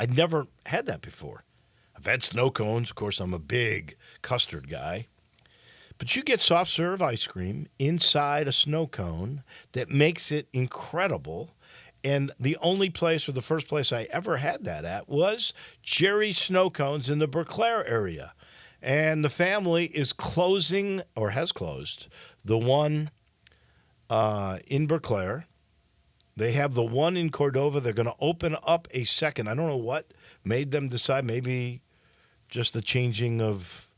I'd never had that before. I've had snow cones. Of course, I'm a big custard guy. But you get soft serve ice cream inside a snow cone that makes it incredible. And the only place, or the first place I ever had that at, was Jerry's Snow Cones in the Berclair area. And the family is closing, or has closed, the one in Berclair. They have the one in Cordova. They're going to open up a second. I don't know what made them decide. Maybe just the changing of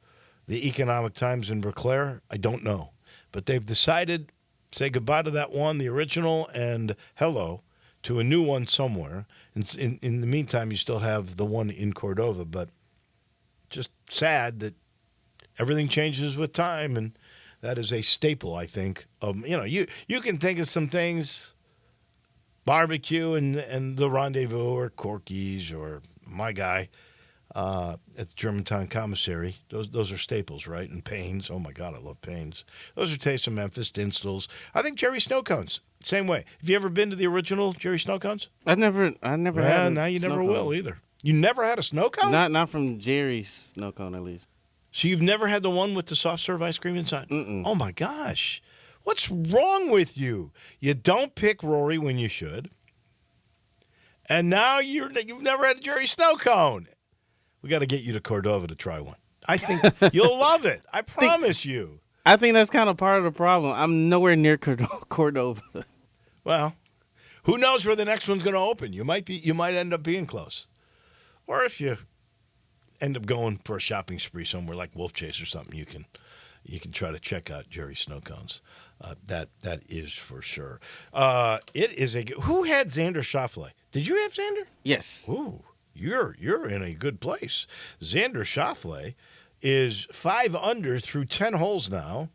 the economic times in Berclair. I don't know. But they've decided say goodbye to that one, the original, and hello to a new one somewhere. In the meantime, you still have the one in Cordova. But just sad that everything changes with time, and that is a staple, I think. You can think of some things, barbecue and the Rendezvous or Corky's or my guy at the Germantown Commissary. Those are staples, right? And Payne's. Oh, my God, I love Payne's. Those are Taste of Memphis, Dinstall's. I think Jerry Snow Cones, same way. Have you ever been to the original Jerry Snow Cones? I never had a now you snow never cone. will either. You never had a snow cone? Not from Jerry's snow cone, at least. So you've never had the one with the soft serve ice cream inside? Mm-mm. Oh, my gosh. What's wrong with you? You don't pick Rory when you should. And now you've never had a Jerry Snow Cone. We got to get you to Cordova to try one. I think you'll love it. I promise you. I think that's kind of part of the problem. I'm nowhere near Cordova. Well, who knows where the next one's going to open? You might end up being close. Or if you end up going for a shopping spree somewhere like Wolf Chase or something, you can try to check out Jerry's Snow Cones. That is for sure. It is who had Xander Schauffele? Did you have Xander? Yes. Ooh, you're in a good place. Xander Schauffele is 5 under through 10 holes now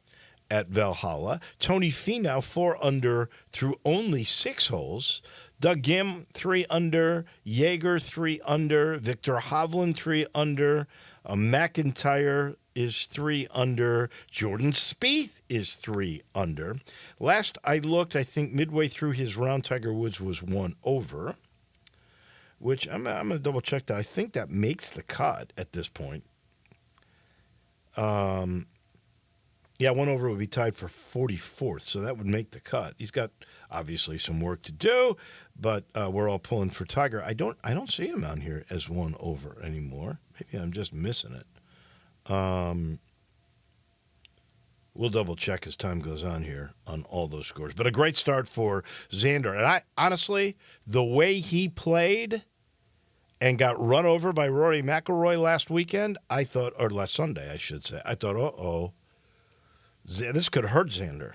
at Valhalla. Tony Finau 4 under through only 6 holes. Doug Gim 3 under. Jaeger 3 under. Victor Hovland 3 under. McIntyre is 3 under. Jordan Spieth is 3 under. Last I looked, I think midway through his round, Tiger Woods was 1 over, which I'm going to double check that. I think that makes the cut at this point. Yeah, 1 over would be tied for 44th, so that would make the cut. He's got obviously some work to do, but we're all pulling for Tiger. I don't see him out here as 1 over anymore. Maybe I'm just missing it. We'll double check as time goes on here on all those scores. But a great start for Xander. And I honestly, the way he played and got run over by Rory McIlroy last weekend, I thought, or last Sunday, I should say, I thought, this could hurt Xander.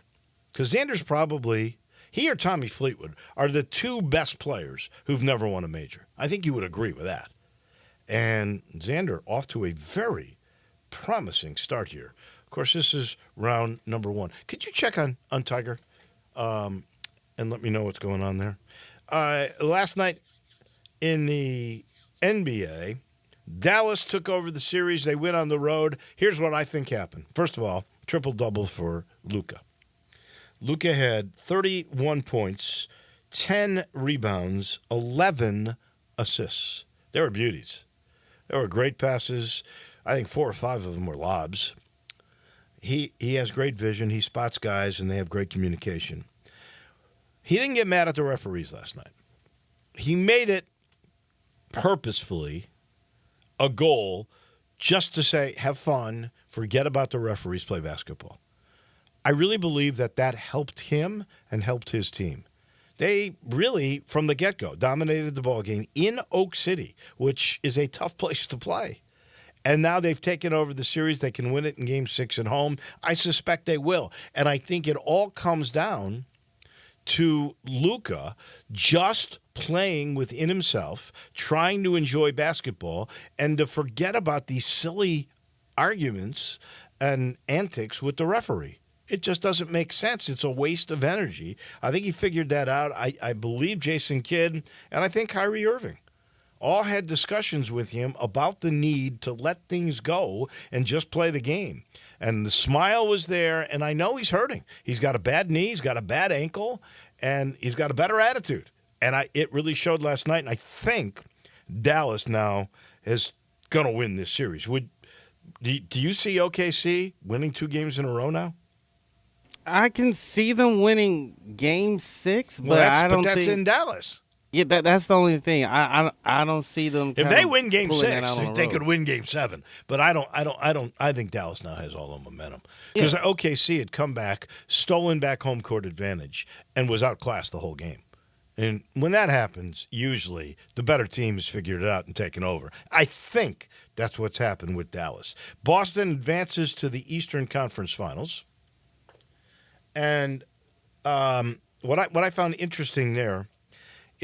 Because Xander's probably, he or Tommy Fleetwood are the 2 best players who've never won a major. I think you would agree with that. And Xander off to a very promising start here. Of course, this is round number 1. Could you check on Tiger and let me know what's going on there? Last night in the NBA, Dallas took over the series. They went on the road. Here's what I think happened. First of all, triple-double for Luka. Luka had 31 points, 10 rebounds, 11 assists. They were beauties. They were great passes. I think 4 or 5 of them were lobs. He has great vision. He spots guys, and they have great communication. He didn't get mad at the referees last night. He made it purposefully a goal just to say, have fun, forget about the referees, play basketball. I really believe that helped him and helped his team. They really, from the get-go, dominated the ballgame in Oak City, which is a tough place to play. And now they've taken over the series. They can win it in Game 6 at home. I suspect they will. And I think it all comes down to Luka just playing within himself, trying to enjoy basketball, and to forget about these silly arguments and antics with the referee. It just doesn't make sense. It's a waste of energy. I think he figured that out. I believe Jason Kidd, and I think Kyrie Irving all had discussions with him about the need to let things go and just play the game. And the smile was there, and I know he's hurting. He's got a bad knee, he's got a bad ankle, and he's got a better attitude. And it really showed last night, and I think Dallas now is going to win this series. Do you see OKC winning 2 games in a row now? I can see them winning Game 6, but Well, I don't that's think in Dallas. Yeah, that's the only thing. I don't see them. If they win Game pulling that 6, out on the they road. could win Game 7. But I think Dallas now has all the momentum because OKC had come back, stolen back home court advantage, and was outclassed the whole game. And when that happens, usually the better team has figured it out and taken over. I think that's what's happened with Dallas. Boston advances to the Eastern Conference Finals, and what I found interesting there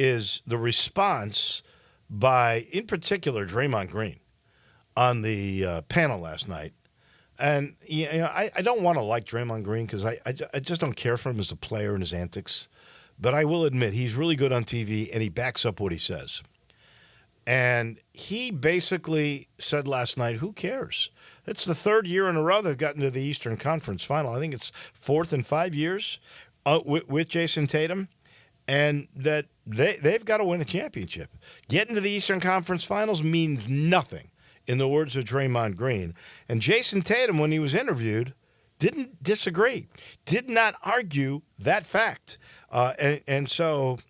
is the response by, in particular, Draymond Green on the panel last night. And I don't want to like Draymond Green because I just don't care for him as a player and his antics. But I will admit he's really good on TV and he backs up what he says. And he basically said last night, who cares? It's the 3rd year in a row they've gotten to the Eastern Conference Final. I think it's 4th in 5 years with Jason Tatum. And that they've got to win a championship. Getting to the Eastern Conference Finals means nothing, in the words of Draymond Green. And Jason Tatum, when he was interviewed, didn't disagree, did not argue that fact. And so,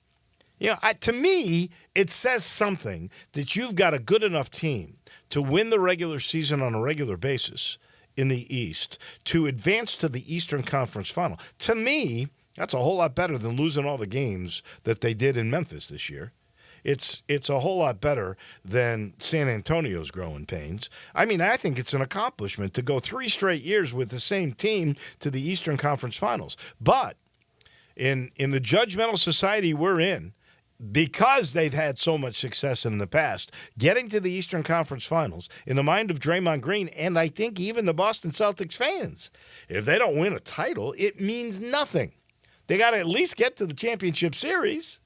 to me, it says something that you've got a good enough team to win the regular season on a regular basis in the East, to advance to the Eastern Conference Final. To me, that's a whole lot better than losing all the games that they did in Memphis this year. It's a whole lot better than San Antonio's growing pains. I mean, I think it's an accomplishment to go 3 straight years with the same team to the Eastern Conference Finals. But in the judgmental society we're in, because they've had so much success in the past, getting to the Eastern Conference Finals, in the mind of Draymond Green, and I think even the Boston Celtics fans, if they don't win a title, it means nothing. They got to at least get to the championship series.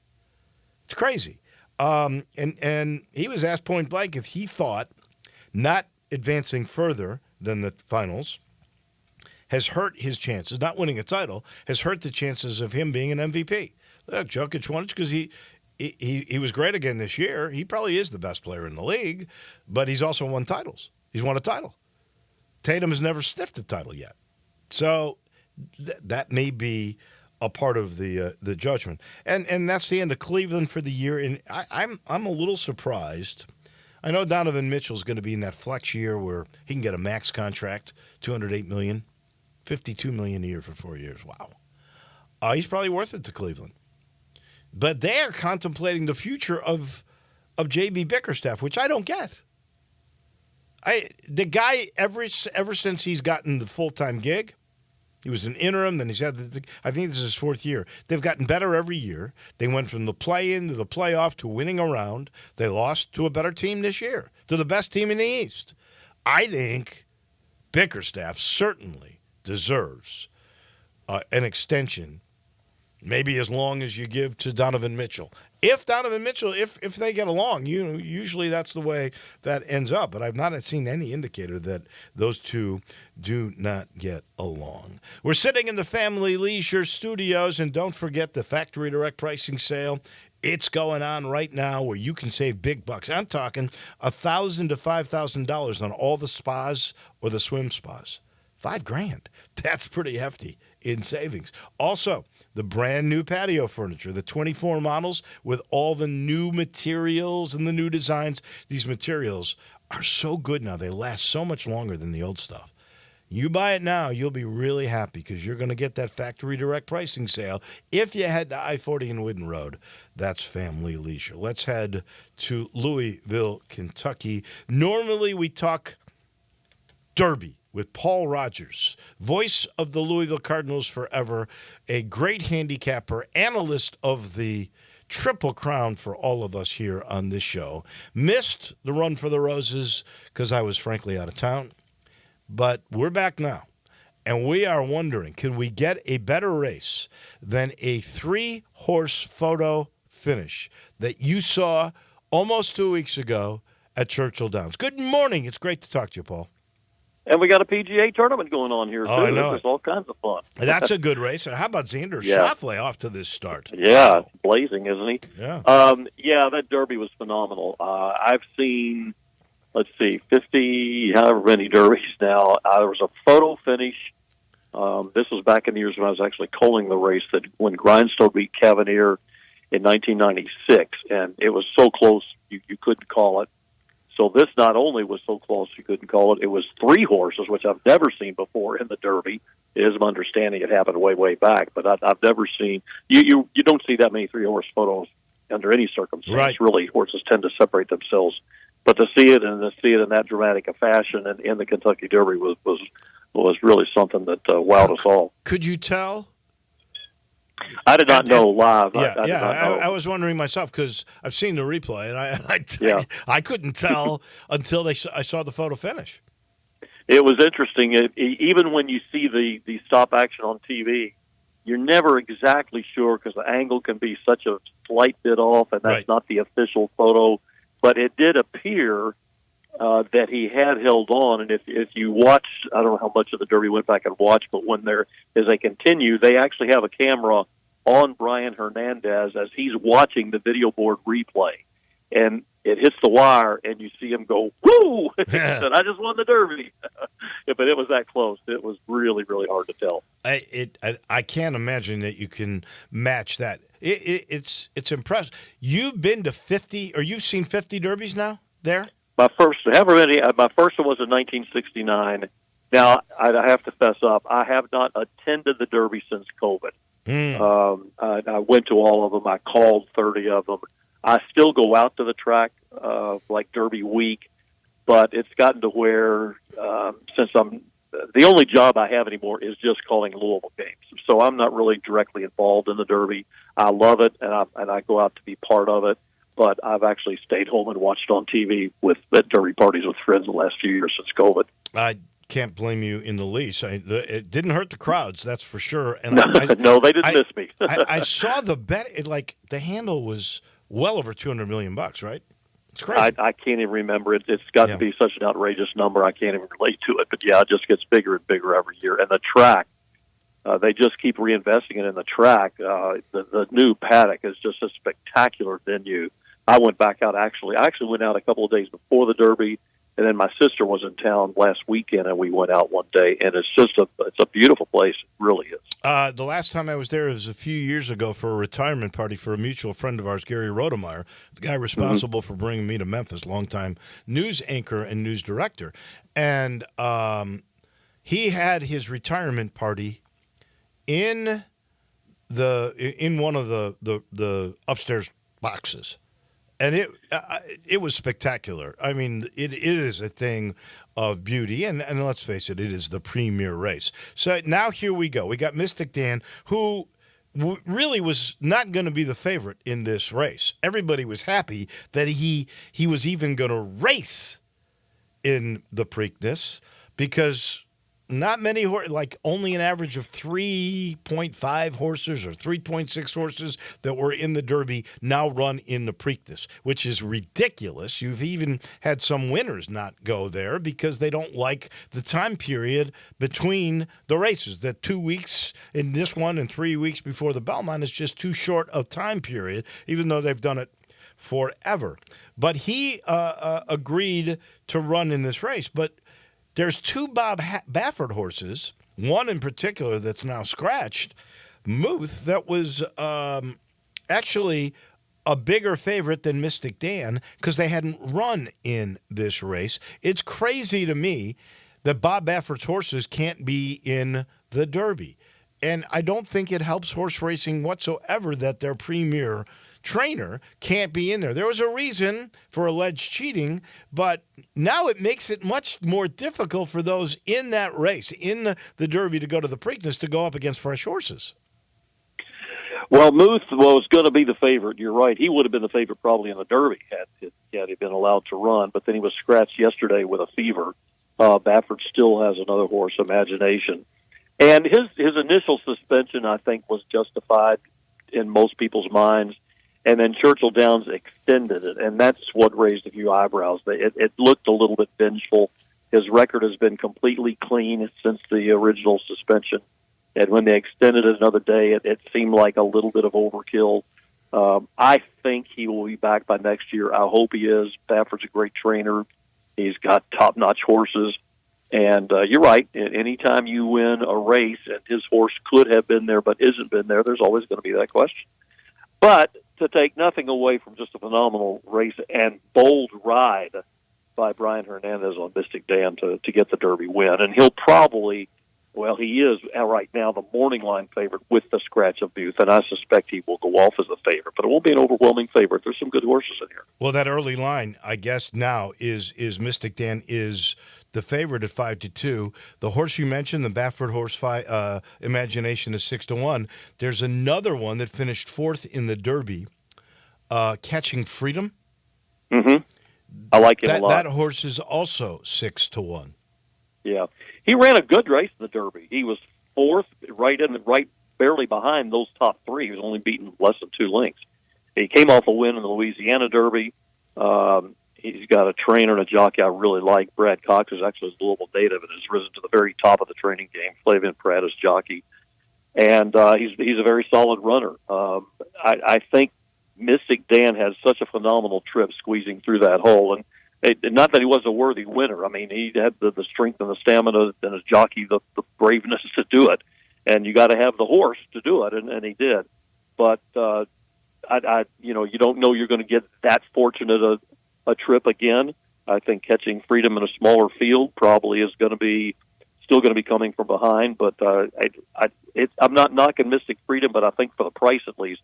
It's crazy. And he was asked point blank if he thought not advancing further than the finals has hurt his chances, not winning a title, has hurt the chances of him being an MVP. Jokic won it because he was great again this year. He probably is the best player in the league, but he's also won titles. He's won a title. Tatum has never sniffed a title yet. So that may be a part of the judgment. And that's the end of Cleveland for the year. And I'm a little surprised. I know Donovan Mitchell's going to be in that flex year where he can get a max contract, $208 million, $52 million a year for 4 years. Wow. He's probably worth it to Cleveland. But they're contemplating the future of J.B. Bickerstaff, which I don't get. The guy, ever since he's gotten the full-time gig, he was an interim, then he's had I think this is his 4th year. They've gotten better every year. They went from the play-in to the playoff to winning a round. They lost to a better team this year, to the best team in the East. I think Bickerstaff certainly deserves an extension, maybe as long as you give to Donovan Mitchell. If Donovan Mitchell, if they get along, usually that's the way that ends up. But I've not seen any indicator that those two do not get along. We're sitting in the Family Leisure Studios, and don't forget the Factory Direct Pricing Sale. It's going on right now where you can save big bucks. I'm talking $1,000 to $5,000 on all the spas or the swim spas. $5,000. That's pretty hefty in savings. Also, the brand new patio furniture, the 24 models with all the new materials and the new designs. These materials are so good now. They last so much longer than the old stuff. You buy it now, you'll be really happy because you're going to get that factory direct pricing sale. If you head to I-40 and Whidden Road, that's Family Leisure. Let's head to Louisville, Kentucky. Normally we talk Derby with Paul Rogers, voice of the Louisville Cardinals forever, a great handicapper, analyst of the Triple Crown for all of us here on this show. Missed the Run for the Roses because I was frankly out of town, but we're back now. And we are wondering, can we get a better race than a 3-horse photo finish that you saw almost 2 weeks ago at Churchill Downs? Good morning. It's great to talk to you, Paul. And we got a PGA tournament going on here, Oh, too. I know There's it. all kinds of fun. That's a good race. And how about Xander Schauffele off to this start? Yeah, Wow. it's blazing, isn't he? Yeah. Yeah, that Derby was phenomenal. I've seen, 50, however many Derbies now. There was a photo finish. This was back in the years when I was actually calling the race, that when Grindstone beat Cavalier in 1996, and it was so close you couldn't call it. So this not only was so close you couldn't call it, it was 3 horses, which I've never seen before in the Derby. It is my understanding it happened way back, but I've never seen you don't see that many 3-horse photos under any circumstance. Right. Really, horses tend to separate themselves, but to see it in that dramatic a fashion and in the Kentucky Derby was really something that wowed us all. Could you tell? I did not know live. Yeah, I did not know. I was wondering myself because I've seen the replay, and Yeah. I couldn't tell until I saw the photo finish. It was interesting. Even when you see the stop action on TV, you're never exactly sure because the angle can be such a slight bit off, and that's Right. not the official photo. But it did appear that he had held on, and if you watch, I don't know how much of the Derby went back and watched, but as they continue, they actually have a camera on Brian Hernandez as he's watching the video board replay, and it hits the wire, and you see him go, "Woo!" He said, "I just won the Derby." But it was that close. It was really, really hard to tell. I can't imagine that you can match that. It's impressive. You've been to 50, or you've seen 50 Derbies now there? My first one was in 1969. Now, I have to fess up. I have not attended the Derby since COVID. I went to all of them. I called 30 of them. I still go out to the track like Derby week, but it's gotten to where since I'm the only job I have anymore is just calling Louisville games. So I'm not really directly involved in the Derby. I love it, and I go out to be part of it. But I've actually stayed home and watched on TV at Derby parties with friends the last few years since COVID. I can't blame you in the least. It didn't hurt the crowds, that's for sure. And No, they didn't miss me. I saw the bet. The handle was well over $200 million, right? It's crazy. I can't even remember it. It's got to be such an outrageous number. I can't even relate to it. But yeah, it just gets bigger and bigger every year. And the track, they just keep reinvesting it in the track. The new paddock is just a spectacular venue. I went back out I actually went out a couple of days before the Derby, and then my sister was in town last weekend, and we went out one day, and it's a beautiful place. It really is. The last time I was there was a few years ago for a retirement party for a mutual friend of ours, Gary Rodemeyer, the guy responsible for bringing me to Memphis, longtime news anchor and news director. And he had his retirement party in one of the upstairs boxes. And it was spectacular. I mean, it is a thing of beauty, and let's face it, it is the premier race. So now here we go. We got Mystic Dan, who really was not going to be the favorite in this race. Everybody was happy that he was even going to race in the Preakness because not many like only an average of 3.5 horses or 3.6 horses that were in the Derby now run in the Preakness, which is ridiculous. You've even had some winners not go there because they don't like the time period between the races. That 2 weeks in this one and 3 weeks before the Belmont is just too short of time period, even though they've done it forever. But he agreed to run in this race. But there's 2 Bob Baffert horses, one in particular that's now scratched, Muth, that was actually a bigger favorite than Mystic Dan because they hadn't run in this race. It's crazy to me that Bob Baffert's horses can't be in the Derby. And I don't think it helps horse racing whatsoever that their premier trainer can't be in there. There was a reason for alleged cheating, but now it makes it much more difficult for those in that race, in the Derby, to go to the Preakness to go up against fresh horses. Well, Muth was going to be the favorite. You're right. He would have been the favorite probably in the Derby had he been allowed to run, but then he was scratched yesterday with a fever. Baffert still has another horse, Imagination. And his initial suspension, I think, was justified in most people's minds. And then Churchill Downs extended it, and that's what raised a few eyebrows. It looked a little bit vengeful, His record has been completely clean since the original suspension. And when they extended it another day, it seemed like a little bit of overkill. I think he will be back by next year. I hope he is. Bafford's a great trainer. He's got top-notch horses. And you're right. Anytime you win a race and his horse could have been there but isn't been there, there's always going to be that question. But to take nothing away from just a phenomenal race and bold ride by Brian Hernandez on Mystic Dan to get the Derby win. And he'll probably, well, he is right now the morning line favorite with the scratch of Booth, and I suspect he will go off as the favorite. But it won't be an overwhelming favorite. There's some good horses in here. Well, that early line, I guess now, is Mystic Dan is the favorite at 5-2. The horse you mentioned, the Baffert horse, Imagination, is 6-1. There's another one that finished fourth in the Derby, Catching Freedom. Mm-hmm. I like him a lot. That horse is also 6-1. Yeah, he ran a good race in the Derby. He was fourth, right barely behind those top three. He was only beaten less than 2 lengths. He came off a win in the Louisiana Derby. He's got a trainer and a jockey I really like. Brad Cox is actually his Louisville native and has risen to the very top of the training game. Flavian Pratt is jockey, and he's a very solid runner. I think Mystic Dan has such a phenomenal trip squeezing through that hole, and not that he was a worthy winner. I mean, he had the strength and the stamina, and his jockey the braveness to do it, and you got to have the horse to do it, and he did. But you don't know you're going to get that fortunate a trip again. I think Catching Freedom in a smaller field probably is going to be still going to be coming from behind. But I'm not knocking Mystic Freedom, but I think for the price at least.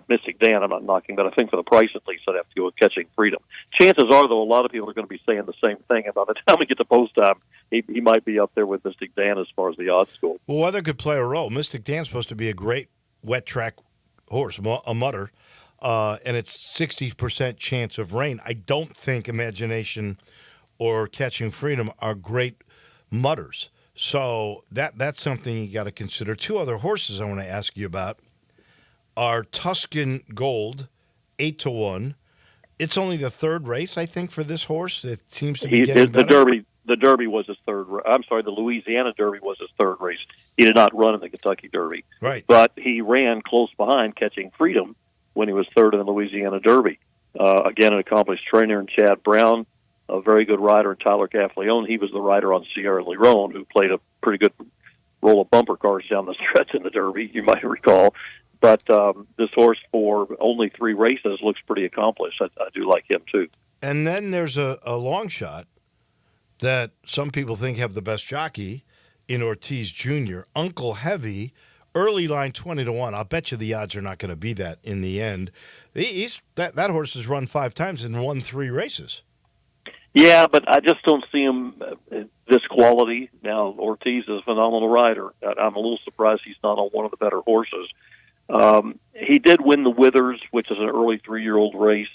Mystic Dan, I'm not knocking, but I think for the price at least, I'd have to go with Catching Freedom. Chances are, though, a lot of people are going to be saying the same thing, and by the time we get to post time, he might be up there with Mystic Dan as far as the odds go. Well, weather could play a role. Mystic Dan's supposed to be a great wet track horse, a mutter, and it's 60% chance of rain. I don't think Imagination or Catching Freedom are great mutters. So that's something you got to consider. 2 other horses I want to ask you about are Tuscan Gold, 8-1. It's only the 3rd race, I think, for this horse. It seems to be getting better. The Derby was his 3rd. I'm sorry, the Louisiana Derby was his 3rd race. He did not run in the Kentucky Derby, right? But he ran close behind Catching Freedom when he was 3rd in the Louisiana Derby. Again, an accomplished trainer in Chad Brown, a very good rider in Tyler Gaffleone. He was the rider on Sierra Leone, who played a pretty good roll of bumper cars down the stretch in the Derby, you might recall. But this horse, for only 3 races, looks pretty accomplished. I do like him, too. And then there's a long shot that some people think have the best jockey in Ortiz Jr., Uncle Heavy, early line 20-1. I'll bet you the odds are not going to be that in the end. That horse has run 5 times and won 3 races. Yeah, but I just don't see him this quality. Now, Ortiz is a phenomenal rider. I'm a little surprised he's not on one of the better horses. He did win the Withers, which is an early 3-year-old race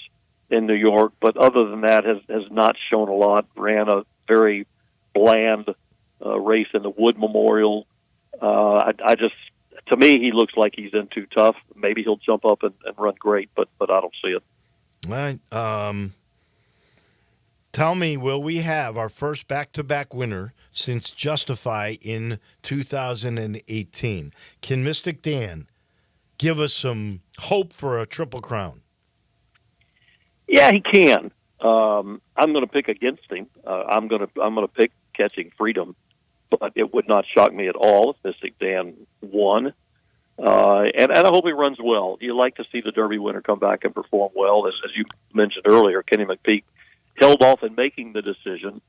in New York, but other than that has not shown a lot. Ran a very bland race in the Wood Memorial. To me, he looks like he's in too tough. Maybe he'll jump up and run great, but I don't see it. All right. Tell me, will we have our first back-to-back winner since Justify in 2018? Can Mystic Dan give us some hope for a Triple Crown? Yeah, he can. I'm going to pick against him. I'm going to pick Catching Freedom, but it would not shock me at all if Mystic Dan won. And I hope he runs well. You like to see the Derby winner come back and perform well. As you mentioned earlier, Kenny McPeak held off in making the decision.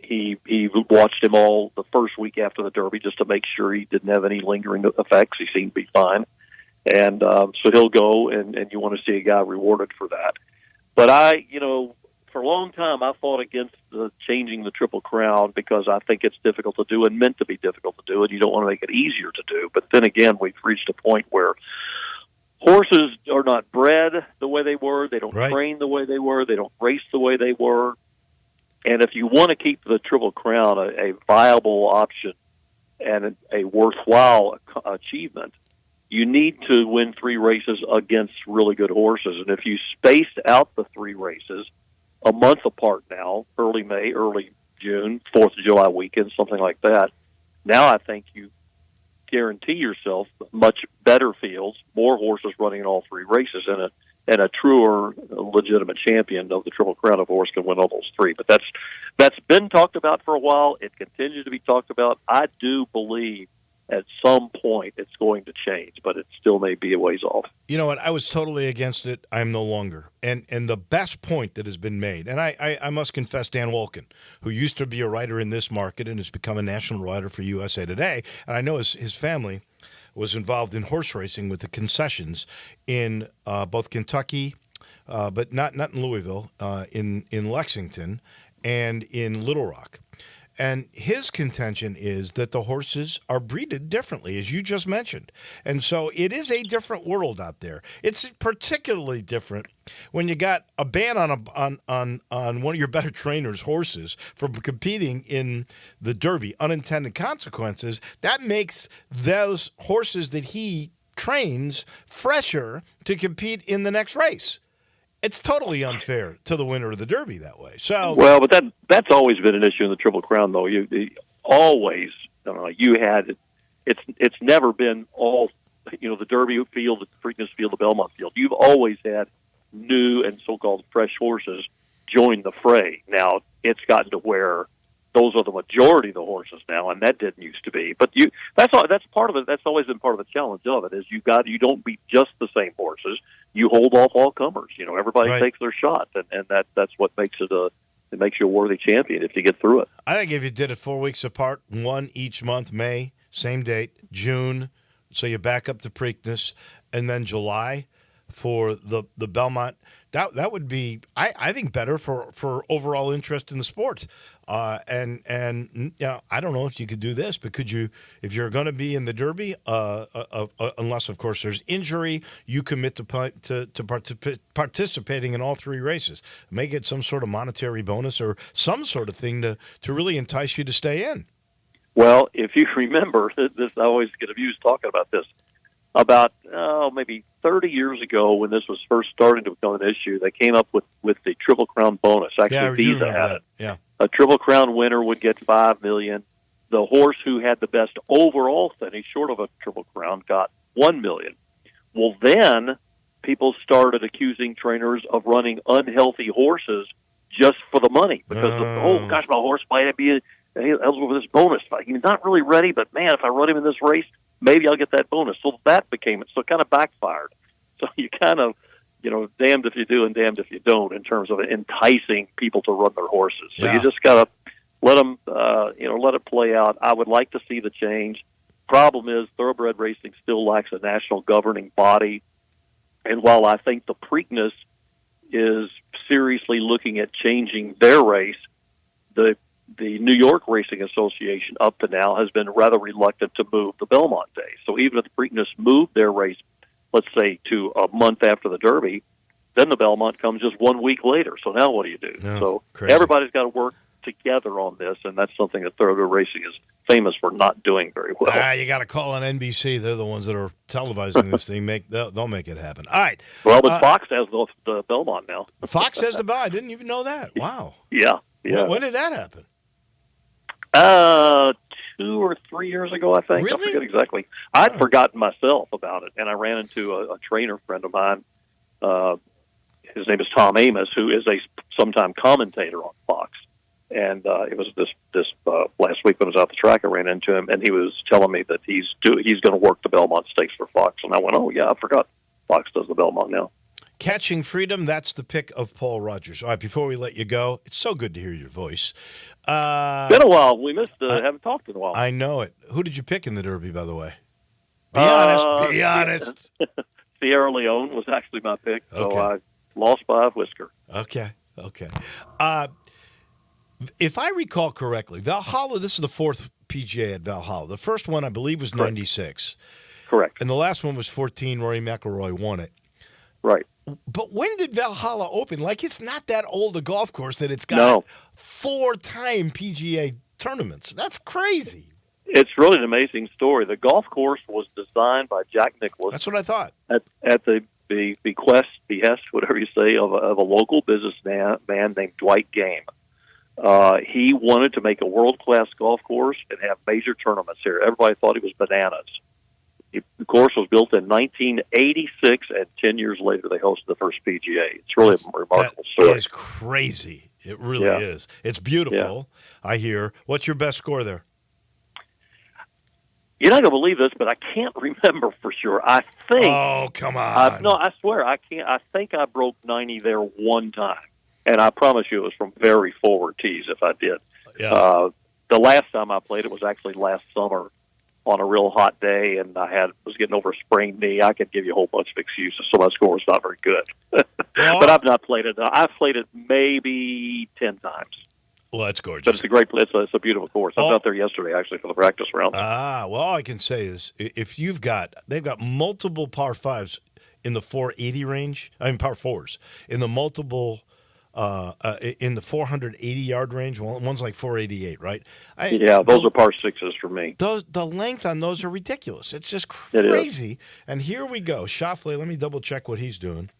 He watched him all the first week after the Derby just to make sure he didn't have any lingering effects. He seemed to be fine. And so he'll go, and you want to see a guy rewarded for that. But for a long time, I fought against changing the Triple Crown because I think it's difficult to do and meant to be difficult to do, and you don't want to make it easier to do. But then again, we've reached a point where horses are not bred the way they were. They don't train the way they were. They don't race the way they were. And if you want to keep the Triple Crown a viable option and a worthwhile achievement, you need to win 3 races against really good horses. And if you spaced out the 3 races a month apart now, early May, early June, 4th of July weekend, something like that. Now I think you guarantee yourself much better fields, more horses running in all three races, and a truer, legitimate champion of the Triple Crown of horse can win all those three. But that's been talked about for a while. It continues to be talked about. I do believe at some point it's going to change, but it still may be a ways off. You know what? I was totally against it. I'm no longer. And the best point that has been made, and I must confess, Dan Wolkin, who used to be a writer in this market and has become a national writer for USA Today, and I know his family was involved in horse racing with the concessions in both Kentucky, but not in Louisville, in Lexington, and in Little Rock. And his contention is that the horses are breeded differently, as you just mentioned. And so it is a different world out there. It's particularly different when you got a ban on one of your better trainers' horses from competing in the Derby, unintended consequences. That makes those horses that he trains fresher to compete in the next race. It's totally unfair to the winner of the Derby that way. So well, but that's always been an issue in the Triple Crown, though. You had it's never been all the Derby field, the Preakness field, the Belmont field. You've always had new and so-called fresh horses join the fray. Now it's gotten to where those are the majority of the horses now, and that didn't used to be. But that's part of it. That's always been part of the challenge of it. Is you don't beat just the same horses. You hold off all comers. Everybody Right. takes their shot, and that's what makes it makes you a worthy champion if you get through it. I think if you did it 4 weeks apart, one each month, May, same date, June, so you back up to Preakness, and then July for the Belmont, that would be, I think, better for overall interest in the sport. And I don't know if you could do this, but could you, if you're going to be in the Derby, unless of course there's injury, you commit to participating in all three races. Make it some sort of monetary bonus or some sort of thing to really entice you to stay in. Well, if you remember, this I always get amused talking about this. About maybe 30 years ago, when this was first starting to become an issue, they came up with the Triple Crown bonus. Actually, Yeah, I do Visa remember had that. it. Yeah. A Triple Crown winner would get $5 million. The horse who had the best overall finish, short of a Triple Crown, got $1 million. Well, then people started accusing trainers of running unhealthy horses just for the money because my horse might be eligible for this bonus. He's not really ready, but man, if I run him in this race, maybe I'll get that bonus. So that became it. So it kind of backfired. So you kind of, damned if you do and damned if you don't in terms of enticing people to run their horses. So you just got to let them, let it play out. I would like to see the change. Problem is, thoroughbred racing still lacks a national governing body. And while I think the Preakness is seriously looking at changing their race, the New York Racing Association up to now has been rather reluctant to move the Belmont Day. So even if the Preakness moved their race, let's say, to a month after the Derby, then the Belmont comes just 1 week later. So now what do you do? So crazy. Everybody's got to work together on this, and that's something that thoroughbred racing is famous for not doing very well. You got to call on NBC. They're the ones that are televising this thing. They'll make it happen. All right. Well, but Fox has the Belmont now. Fox has to buy. I didn't even know that. Wow. Yeah. When did that happen? 2 or 3 years ago, I think. Really? I forget exactly. I'd forgotten myself about it, and I ran into a trainer friend of mine. His name is Tom Amos, who is a sometime commentator on Fox. And it was this last week when I was out the track, I ran into him, and he was telling me that he's going to work the Belmont Stakes for Fox. And I went, oh, yeah, I forgot Fox does the Belmont now. Catching Freedom, that's the pick of Paul Rogers. All right, before we let you go, it's so good to hear your voice. Been a while. We haven't talked in a while. I know it. Who did you pick in the Derby, by the way? Be honest. Be honest. Sierra Leone was actually my pick, so Okay. I lost by a whisker. Okay. If I recall correctly, Valhalla, this is the fourth PGA at Valhalla. The first one, I believe, was 96. Correct. And the last one was 14. Rory McIlroy won it. Right. But when did Valhalla open? Like, it's not that old a golf course that it's got 4-time PGA tournaments. That's crazy. It's really an amazing story. The golf course was designed by Jack Nicklaus. That's what I thought. At the behest, whatever you say, of a local businessman named Dwight Game. He wanted to make a world-class golf course and have major tournaments here. Everybody thought he was bananas. The course was built in 1986, and 10 years later, they hosted the first PGA. It's really a remarkable story. It is crazy. It really is. It's beautiful, I hear. What's your best score there? You're not going to believe this, but I can't remember for sure. I think. Oh, come on. No, I swear, I can't. I think I broke 90 there one time. And I promise you it was from very forward tees if I did. Yeah. The last time I played it was actually last summer on a real hot day, and was getting over a sprained knee. I could give you a whole bunch of excuses, so my score is not very good. But I've not played it. I've played it maybe 10 times. Well, that's gorgeous. But it's a great place. It's a beautiful course. I was out there yesterday, actually, for the practice round. Well, all I can say is if they've got multiple par fives in the 480 range, par fours, in the multiple in the 480-yard range. One's like 488, right? Those are par sixes for me. The length on those are ridiculous. It's just crazy. And here we go. Schauffele, let me double-check what he's doing.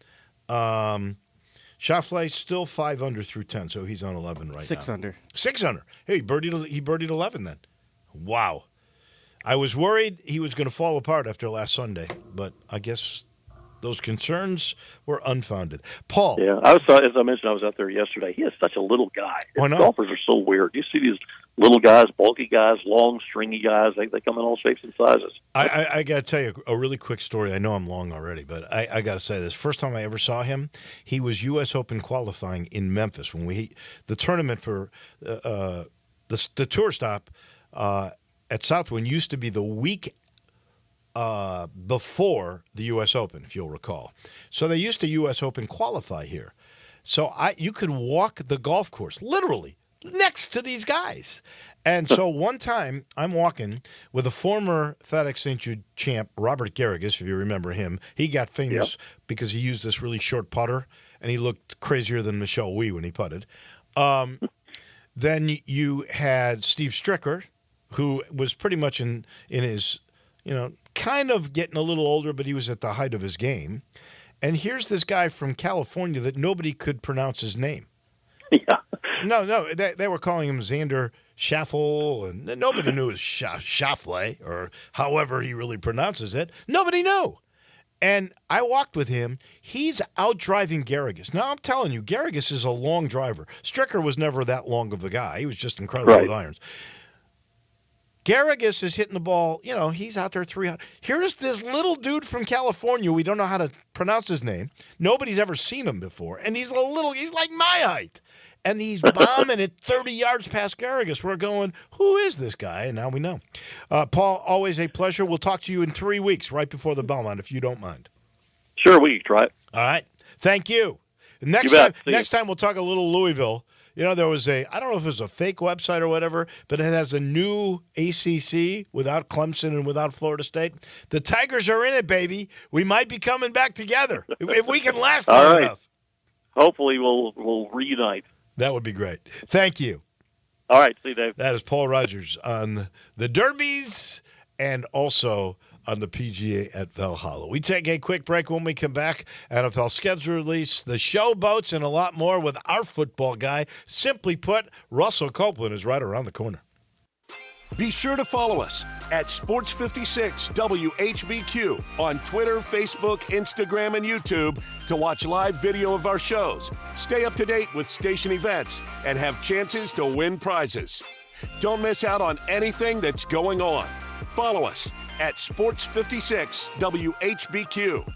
Schauffele's still 5 under through 10, so he's on 11 right now. 6 under. 6 under. Hey, he birdied 11 then. Wow. I was worried he was going to fall apart after last Sunday, but I guess those concerns were unfounded. Paul. Yeah, as I mentioned, I was out there yesterday. He is such a little guy. Golfers are so weird. You see these little guys, bulky guys, long, stringy guys. They come in all shapes and sizes. I got to tell you a really quick story. I know I'm long already, but I got to say this. First time I ever saw him, he was U.S. Open qualifying in Memphis when the tournament for the tour stop at Southwind used to be the week before the U.S. Open, if you'll recall. So they used to U.S. Open qualify here. So you could walk the golf course, literally, next to these guys. And so one time, I'm walking with a former FedEx St. Jude champ, Robert Garrigus, if you remember him. He got famous because he used this really short putter, and he looked crazier than Michelle Wie when he putted. Then you had Steve Stricker, who was pretty much in his, kind of getting a little older, but he was at the height of his game. And here's this guy from California that nobody could pronounce his name. Yeah. No, they were calling him Xander Schauffele, and nobody knew it was Schauffele, or however he really pronounces it. Nobody knew. And I walked with him. He's out driving Garrigus. Now, I'm telling you, Garrigus is a long driver. Stricker was never that long of a guy. He was just incredible with irons. Garrigus is hitting the ball, he's out there 300. Here's this little dude from California. We don't know how to pronounce his name. Nobody's ever seen him before. And he's like my height. And he's bombing it 30 yards past Garrigus. We're going, who is this guy? And now we know. Paul, always a pleasure. We'll talk to you in 3 weeks, right before the Belmont, if you don't mind. Sure, we can try it. All right. Thank you. Next time we'll talk a little Louisville. There was I don't know if it was a fake website or whatever, but it has a new ACC without Clemson and without Florida State. The Tigers are in it, baby. We might be coming back together if we can last long enough. Hopefully we'll reunite. That would be great. Thank you. All right. See you, Dave. That is Paul Rogers on the Derbies and also on the PGA at Valhalla. We take a quick break. When we come back, NFL schedule release, the showboats, and a lot more with our football guy. Simply put, Russell Copeland is right around the corner. Be sure to follow us at Sports56 WHBQ on Twitter, Facebook, Instagram, and YouTube to watch live video of our shows, stay up to date with station events, and have chances to win prizes. Don't miss out on anything that's going on. Follow us at Sports56 WHBQ.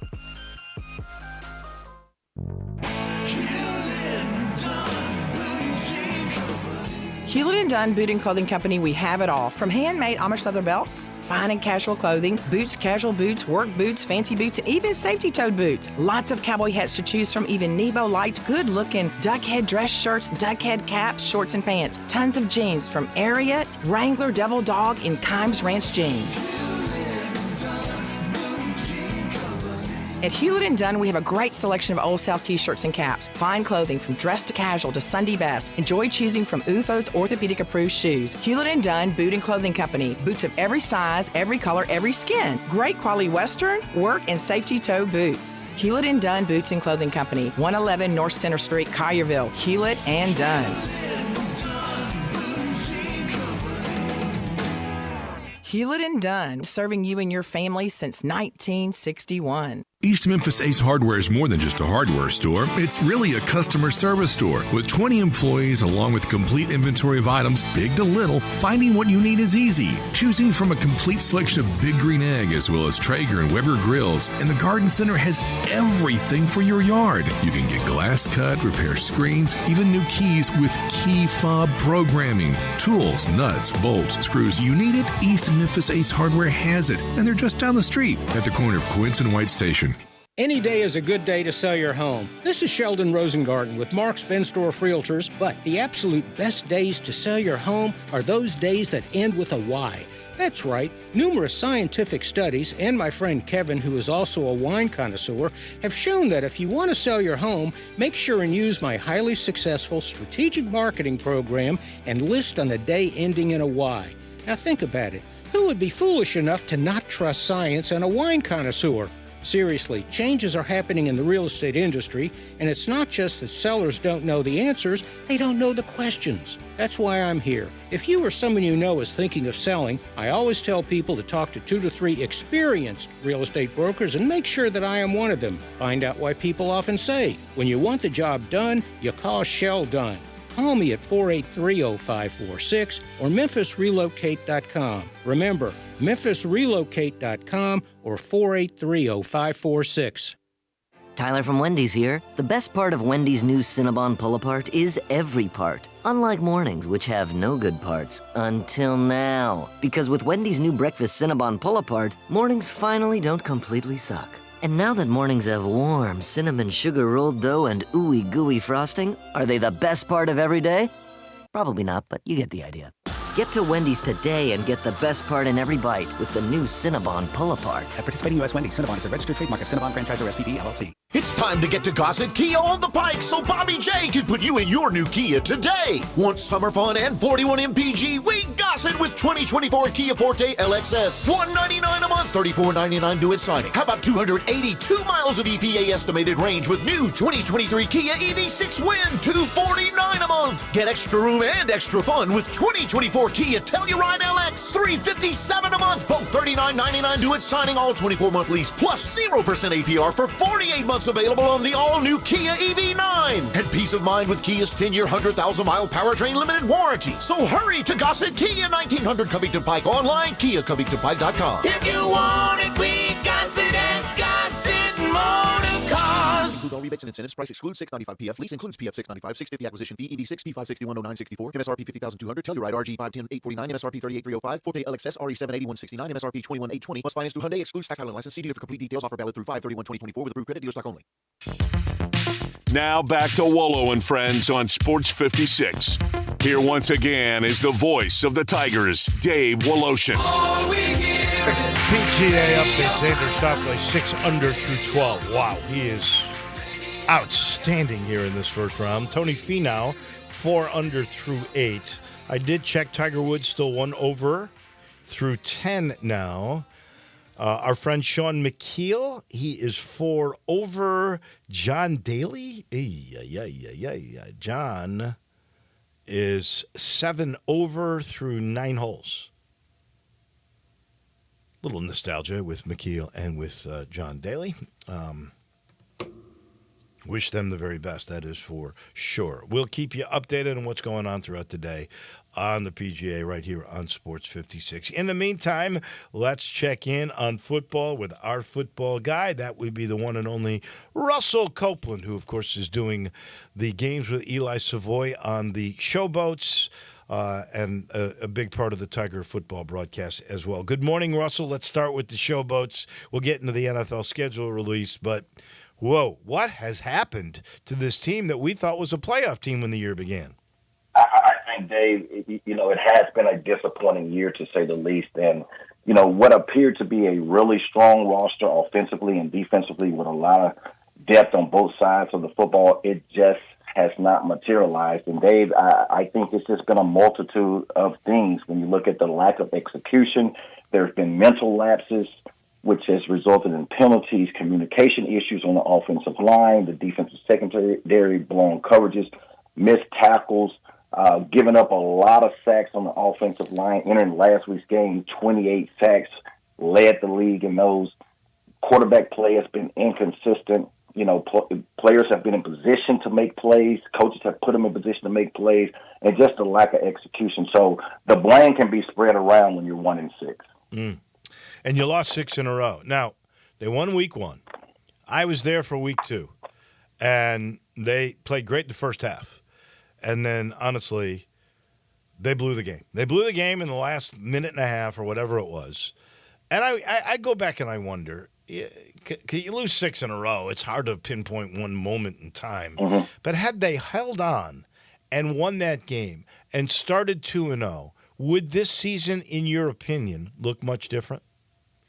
Hewlett & Dunn Boot & Clothing Company, we have it all. From handmade Amish leather belts, fine and casual clothing, boots, casual boots, work boots, fancy boots, and even safety-toed boots. Lots of cowboy hats to choose from, even Nebo lights, good-looking duck head dress shirts, duck head caps, shorts, and pants. Tons of jeans from Ariat, Wrangler, Devil Dog, and Kimes Ranch jeans. At Hewlett & Dunn, we have a great selection of Old South t-shirts and caps, fine clothing from dress to casual to Sunday best. Enjoy choosing from UFO's orthopedic-approved shoes. Hewlett & Dunn Boot and Clothing Company. Boots of every size, every color, every skin. Great quality Western, work, and safety toe boots. Hewlett & Dunn Boots and Clothing Company. 111 North Center Street, Collierville. Hewlett & Dunn. Hewlett & Dunn, serving you and your family since 1961. East Memphis Ace Hardware is more than just a hardware store. It's really a customer service store. With 20 employees along with complete inventory of items, big to little, finding what you need is easy. Choosing from a complete selection of Big Green Egg as well as Traeger and Weber grills. And the Garden Center has everything for your yard. You can get glass cut, repair screens, even new keys with key fob programming. Tools, nuts, bolts, screws, you need it. East Memphis Ace Hardware has it. And they're just down the street at the corner of Quince and White Station. Any day is a good day to sell your home. This is Sheldon Rosengarten with Mark's Benstorff Realtors, but the absolute best days to sell your home are those days that end with a Y. That's right. Numerous scientific studies, and my friend Kevin, who is also a wine connoisseur, have shown that if you want to sell your home, make sure and use my highly successful strategic marketing program and list on the day ending in a Y. Now think about it. Who would be foolish enough to not trust science and a wine connoisseur? Seriously, changes are happening in the real estate industry, and it's not just that sellers don't know the answers, they don't know the questions. That's why I'm here. If you or someone you know is thinking of selling, I always tell people to talk to 2 to 3 experienced real estate brokers and make sure that I am one of them. Find out why people often say, when you want the job done, you call Shell Dunn. Call me at 483-0546 or memphisrelocate.com. Remember, memphisrelocate.com or 483-0546. Tyler from Wendy's here. The best part of Wendy's new Cinnabon Pull-Apart is every part. Unlike mornings, which have no good parts. Until now. Because with Wendy's new breakfast Cinnabon Pull-Apart, mornings finally don't completely suck. And now that mornings have warm cinnamon sugar rolled dough and ooey gooey frosting, are they the best part of every day? Probably not, but you get the idea. Get to Wendy's today and get the best part in every bite with the new Cinnabon Pull-Apart. At participating U.S. Wendy's, Cinnabon is a registered trademark of Cinnabon Franchisor SPV, LLC. It's time to get to Gossett Kia on the Pike so Bobby J can put you in your new Kia today. Want summer fun and 41 MPG? We Gossett with 2024 Kia Forte LXS. $199 a month, $34.99 due at signing. How about 282 miles of EPA estimated range with new 2023 Kia EV6 Win, $249 a month. Get extra room and extra fun with 2024 Kia Telluride LX, $357 a month, both $39.99 due at signing, all 24-month lease, plus 0% APR for 48 months available on the all-new Kia EV9. And peace of mind with Kia's 10-year, 100,000-mile powertrain limited warranty. So hurry to Gossett Kia, 1900 Covington Pike, online, KiaCovingtonPike.com. If you want it, we got it at Gossett Motor Cars. Include all rebates and incentives. Price excludes $695 PF. Lease includes PF $695, $650 acquisition fee, EV6 P5610964, MSRP $50,200, Telluride RG $510,849, MSRP $38,305, Forte LXS RE78169, MSRP $21,820. Must finance through Hyundai. Excludes tax title license. See dealer for complete details. Offer valid through 5/31/2024 with approved credit. Dealer stock only. Now back to Wolo and Friends on Sports 56. Here once again is the voice of the Tigers, Dave Woloshin. PGA update, Xander Schauffele 6 under through 12. Wow, he is outstanding here in this first round. Tony Finau 4 under through 8. I did check Tiger Woods still 1 over through 10 now. Our friend Sean McKeel, he is 4 over. John Daly, John is 7 over through 9 holes. Little nostalgia with McKeel and with John Daly. Wish them the very best, that is for sure. We'll keep you updated on what's going on throughout the day on the PGA right here on Sports 56. In the meantime, let's check in on football with our football guy. That would be the one and only Russell Copeland, who, of course, is doing the games with Eli Savoy on the Showboats and a big part of the Tiger football broadcast as well. Good morning, Russell. Let's start with the Showboats. We'll get into the NFL schedule release, but whoa, what has happened to this team that we thought was a playoff team when the year began? I think, Dave, it has been a disappointing year to say the least. And, what appeared to be a really strong roster offensively and defensively with a lot of depth on both sides of the football, it just has not materialized. And Dave, I think it's just been a multitude of things. When you look at the lack of execution, there's been mental lapses, which has resulted in penalties, communication issues on the offensive line, the defensive secondary, blown coverages, missed tackles, giving up a lot of sacks on the offensive line. Entering last week's game, 28 sacks, led the league in those. Quarterback play has been inconsistent. Players have been in position to make plays. Coaches have put them in position to make plays, and just a lack of execution. So the blame can be spread around when you're 1-6. And you lost 6 in a row. Now, they won week 1. I was there for week 2, and they played great the first half. And then, honestly, they blew the game. They blew the game in the last minute and a half or whatever it was. And I go back and I wonder, can you lose 6 in a row? It's hard to pinpoint one moment in time. Mm-hmm. But had they held on and won that game and started 2-0, would this season, in your opinion, look much different?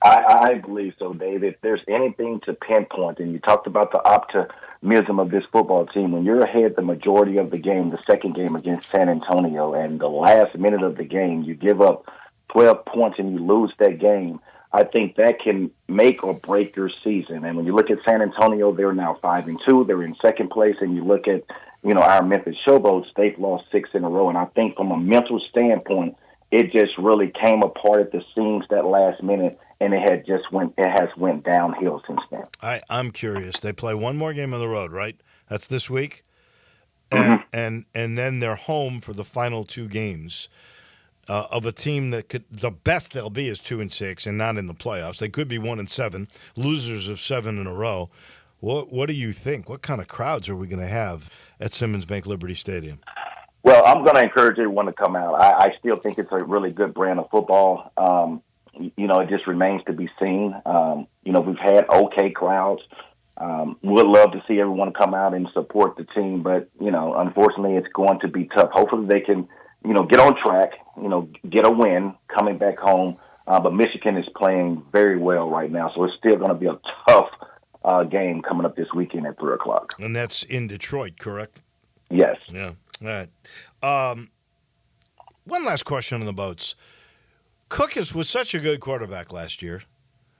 I believe so, Dave. If there's anything to pinpoint, and you talked about the optimism of this football team, when you're ahead the majority of the game, the second game against San Antonio, and the last minute of the game, you give up 12 points and you lose that game, I think that can make or break your season. And when you look at San Antonio, they're now 5-2. They're in second place. And you look at, our Memphis Showboats, they've lost 6 in a row. And I think from a mental standpoint, it just really came apart at the seams that last minute, and it has went downhill since then. I'm curious. They play one more game on the road, right? That's this week, and then they're home for the final 2 games of a team that the best they'll be is 2-6 and not in the playoffs. They could be 1-7, losers of 7 in a row. What do you think? What kind of crowds are we going to have at Simmons Bank Liberty Stadium? Well, I'm going to encourage everyone to come out. I still think it's a really good brand of football. It just remains to be seen. We've had okay crowds. We'd love to see everyone come out and support the team, but, unfortunately it's going to be tough. Hopefully they can, get on track, get a win coming back home. But Michigan is playing very well right now, so it's still going to be a tough game coming up this weekend at 3 o'clock. And that's in Detroit, correct? Yes. Yeah. All right. One last question on the boats. Cook was such a good quarterback last year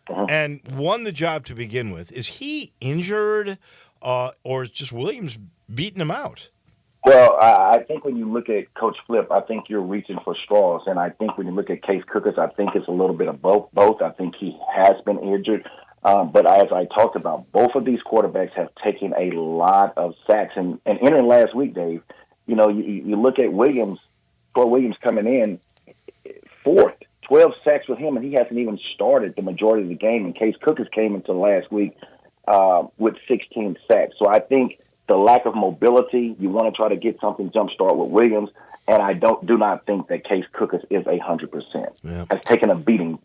and won the job to begin with. Is he injured or is just Williams beating him out? Well, I think when you look at Coach Flip, I think you're reaching for straws. And I think when you look at Case Cookers, I think it's a little bit of both. I think he has been injured. But as I talked about, both of these quarterbacks have taken a lot of sacks. And entering last week, Dave, you look at Williams, Troy Williams coming in fourth, 12 sacks with him, and he hasn't even started the majority of the game. And Case Cookers came into last week with 16 sacks. So I think the lack of mobility, you want to try to get something jump start with Williams, and I do not think that Case Cookers is 100%. Yeah. Has taken a beating,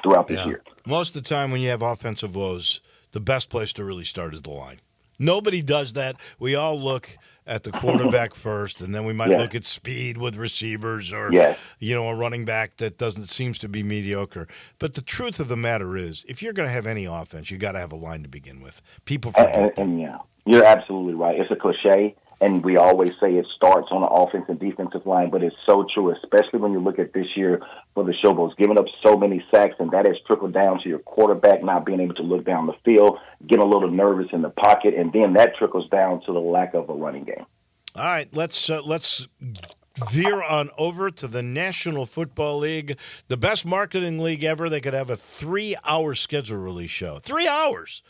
throughout this year. Most of the time when you have offensive woes, the best place to really start is the line. Nobody does that. We all look at the quarterback first, and then we might look at speed with receivers or, a running back that seems to be mediocre. But the truth of the matter is, if you're going to have any offense, you got to have a line to begin with. People forget that. And you're absolutely right. It's a cliche, and we always say it starts on the offense and defensive line, but it's so true, especially when you look at this year for the Showboats, giving up so many sacks, and that has trickled down to your quarterback not being able to look down the field, getting a little nervous in the pocket, and then that trickles down to the lack of a running game. All right, let's veer on over to the National Football League, the best marketing league ever. They could have a 3-hour schedule release show. 3 hours.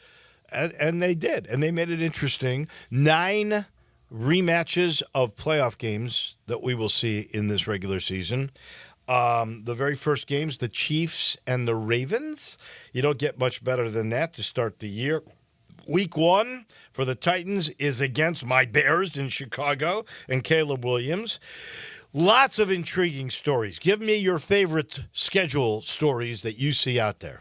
And they did, and they made it interesting. 9 rematches of playoff games that we will see in this regular season. The very first games, the Chiefs and the Ravens. You don't get much better than that to start the year. Week 1 for the Titans is against my Bears in Chicago and Caleb Williams. Lots of intriguing stories. Give me your favorite schedule stories that you see out there.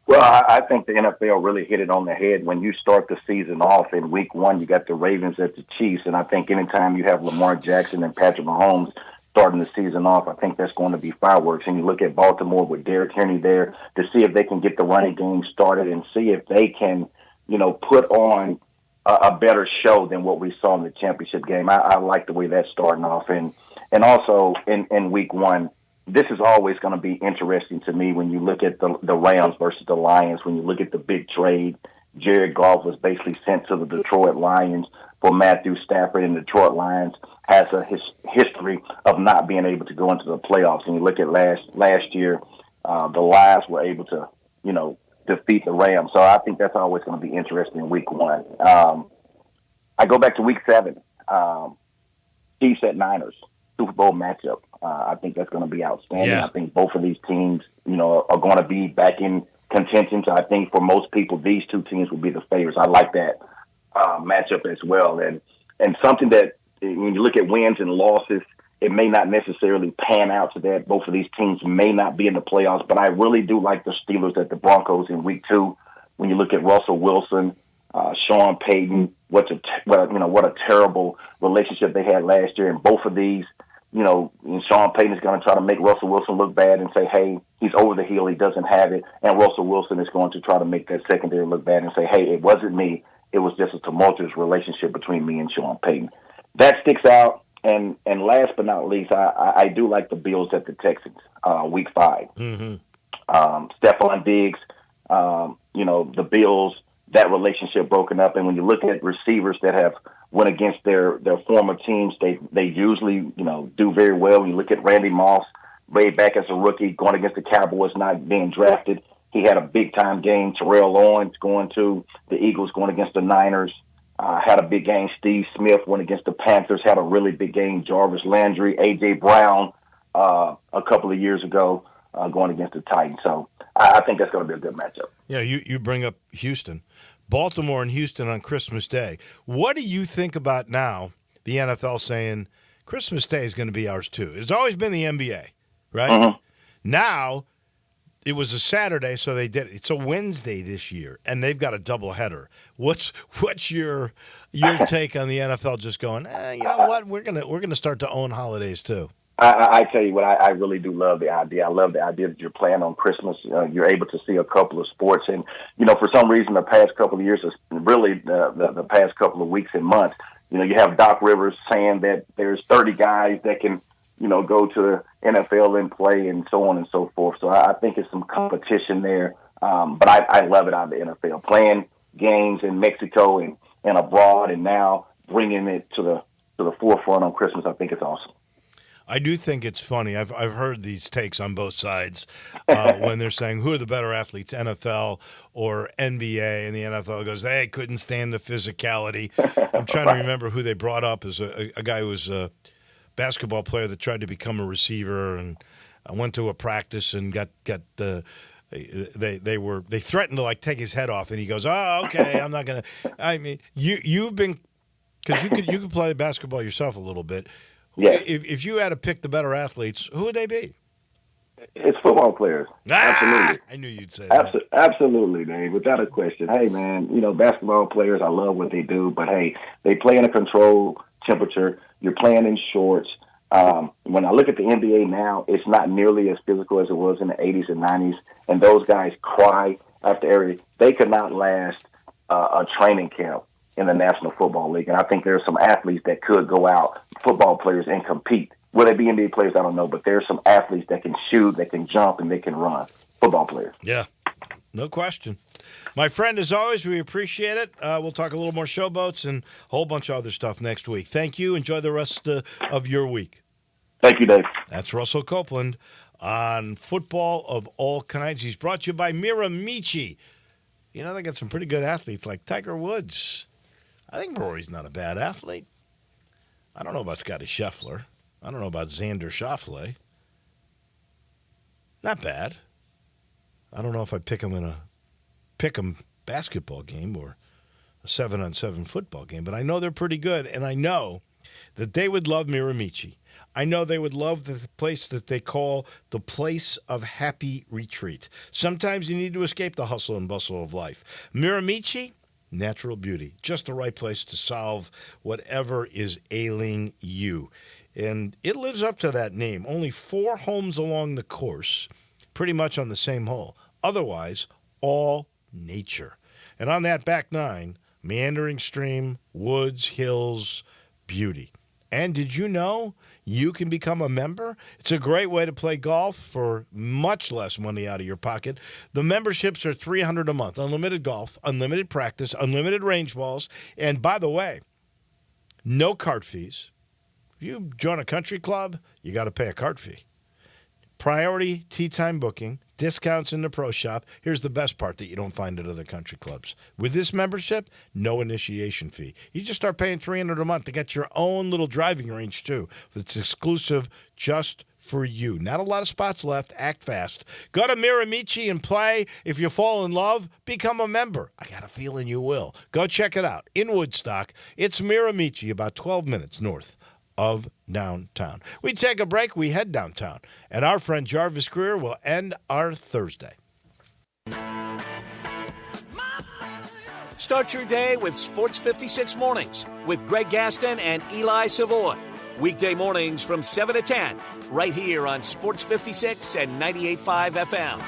Well, I think the NFL really hit it on the head when you start the season off in week 1. You got the Ravens at the Chiefs, and I think anytime you have Lamar Jackson and Patrick Mahomes starting the season off. I think that's going to be fireworks. And you look at Baltimore with Derrick Henry there to see if they can get the running game started and see if they can, put on a better show than what we saw in the championship game. I like the way that's starting off. And also in week one, this is always going to be interesting to me when you look at the Rams versus the Lions, when you look at the big trade. Jared Goff was basically sent to the Detroit Lions for Matthew Stafford, and the Detroit Lions has a history of not being able to go into the playoffs. And you look at last year, the Lions were able to, defeat the Rams. So I think that's always going to be interesting in week one. I go back to week 7, Chiefs at Niners, Super Bowl matchup. I think that's going to be outstanding. Yeah. I think both of these teams, are going to be back in contention. So I think for most people, these two teams will be the favorites. I like that matchup as well. And something that when you look at wins and losses, it may not necessarily pan out to that. Both of these teams may not be in the playoffs, but I really do like the Steelers at the Broncos in week 2. When you look at Russell Wilson, Sean Payton, what a terrible relationship they had last year. And both of these, and Sean Payton is going to try to make Russell Wilson look bad and say, hey, he's over the hill, he doesn't have it. And Russell Wilson is going to try to make that secondary look bad and say, hey, it wasn't me. It was just a tumultuous relationship between me and Sean Payton. That sticks out. And last but not least, I do like the Bills at the Texans, week 5. Mm-hmm. Stephon Diggs, the Bills, that relationship broken up. And when you look at receivers that have went against their former teams, they usually, do very well. When you look at Randy Moss, way back as a rookie, going against the Cowboys, not being drafted, he had a big-time game. Terrell Owens going to the Eagles, going against the Niners. Had a big game. Steve Smith went against the Panthers, had a really big game. Jarvis Landry, A.J. Brown a couple of years ago going against the Titans. So I think that's going to be a good matchup. Yeah, you bring up Houston. Baltimore and Houston on Christmas Day. What do you think about now the NFL saying Christmas Day is going to be ours too? It's always been the NBA, right? Mm-hmm. Now it was a Saturday, so they did. It's a Wednesday this year, and they've got a doubleheader. What's your take on the NFL just going? You know what? We're gonna start to own holidays too. I tell you what, I really do love the idea. I love the idea that you're playing on Christmas. You're able to see a couple of sports, and for some reason, the past couple of years, really the past couple of weeks and months, you have Doc Rivers saying that there's 30 guys that can go to the NFL and play and so on and so forth. So I think it's some competition there. But I love it out of the NFL. Playing games in Mexico and abroad, and now bringing it to the forefront on Christmas, I think it's awesome. I do think it's funny. I've heard these takes on both sides when they're saying who are the better athletes, NFL or NBA, and the NFL goes, they couldn't stand the physicality. I'm trying to remember who they brought up as a guy who was a basketball player that tried to become a receiver, and I went to a practice and got the they threatened to take his head off, and he goes, oh, okay, I'm not gonna. I mean, you've been, because you could play basketball yourself a little bit. Yeah. If you had to pick the better athletes, who would they be? It's football players. Absolutely. I knew you'd say that. Absolutely, Dave, without a question. Hey, man, basketball players, I love what they do, but hey, they play in a controlled temperature. You're playing in shorts. When I look at the NBA now, it's not nearly as physical as it was in the 80s and 90s, and those guys cry after every. They could not last a training camp in the National Football League, and I think there are some athletes that could go out, football players, and compete. Will they be NBA players? I don't know, but there are some athletes that can shoot, that can jump, and they can run. Football players. Yeah, no question. My friend, as always, we appreciate it. We'll talk a little more showboats and a whole bunch of other stuff next week. Thank you. Enjoy the rest of your week. Thank you, Dave. That's Russell Copeland on football of all kinds. He's brought to you by Miramichi. They got some pretty good athletes like Tiger Woods. I think Rory's not a bad athlete. I don't know about Scotty Scheffler. I don't know about Xander Schauffele. Not bad. I don't know if I'd pick him in a basketball game or a 7-on-7 football game, but I know they're pretty good, and I know that they would love Miramichi. I know they would love the place that they call the place of happy retreat. Sometimes you need to escape the hustle and bustle of life. Miramichi, natural beauty, just the right place to solve whatever is ailing you. and it lives up to that name. Only 4 homes along the course, pretty much on the same hole. Otherwise, all nature. And on that back 9, meandering stream, woods, hills, beauty. And did you know you can become a member? It's a great way to play golf for much less money out of your pocket. The memberships are $300 a month. Unlimited golf, unlimited practice, unlimited range balls. And by the way, no cart fees. If you join a country club, you got to pay a cart fee. Priority tee time booking, discounts in the pro shop. Here's the best part that you don't find at other country clubs. With this membership, no initiation fee. You just start paying $300 a month to get your own little driving range, too. It's exclusive just for you. Not a lot of spots left. Act fast. Go to Miramichi and play. If you fall in love, become a member. I got a feeling you will. Go check it out. In Woodstock, it's Miramichi, about 12 minutes north of downtown. We take a break, we head downtown, and our friend Jarvis Greer will end our Thursday. Start your day with Sports 56 Mornings with Greg Gaston and Eli Savoy. Weekday mornings from 7 to 10, right here on Sports 56 and 98.5 FM.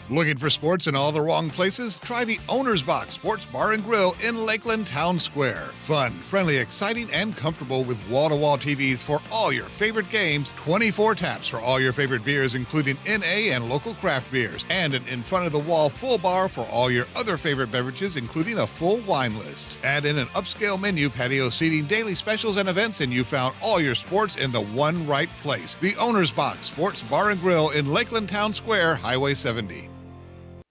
Looking for sports in all the wrong places? Try the Owner's Box Sports Bar and Grill in Lakeland Town Square. Fun, friendly, exciting, and comfortable with wall-to-wall TVs for all your favorite games, 24 taps for all your favorite beers, including NA and local craft beers, and an in-front-of-the-wall full bar for all your other favorite beverages, including a full wine list. Add in an upscale menu, patio seating, daily specials, and events, and you found all your sports in the one right place. The Owner's Box Sports Bar and Grill in Lakeland Town Square, Highway 70.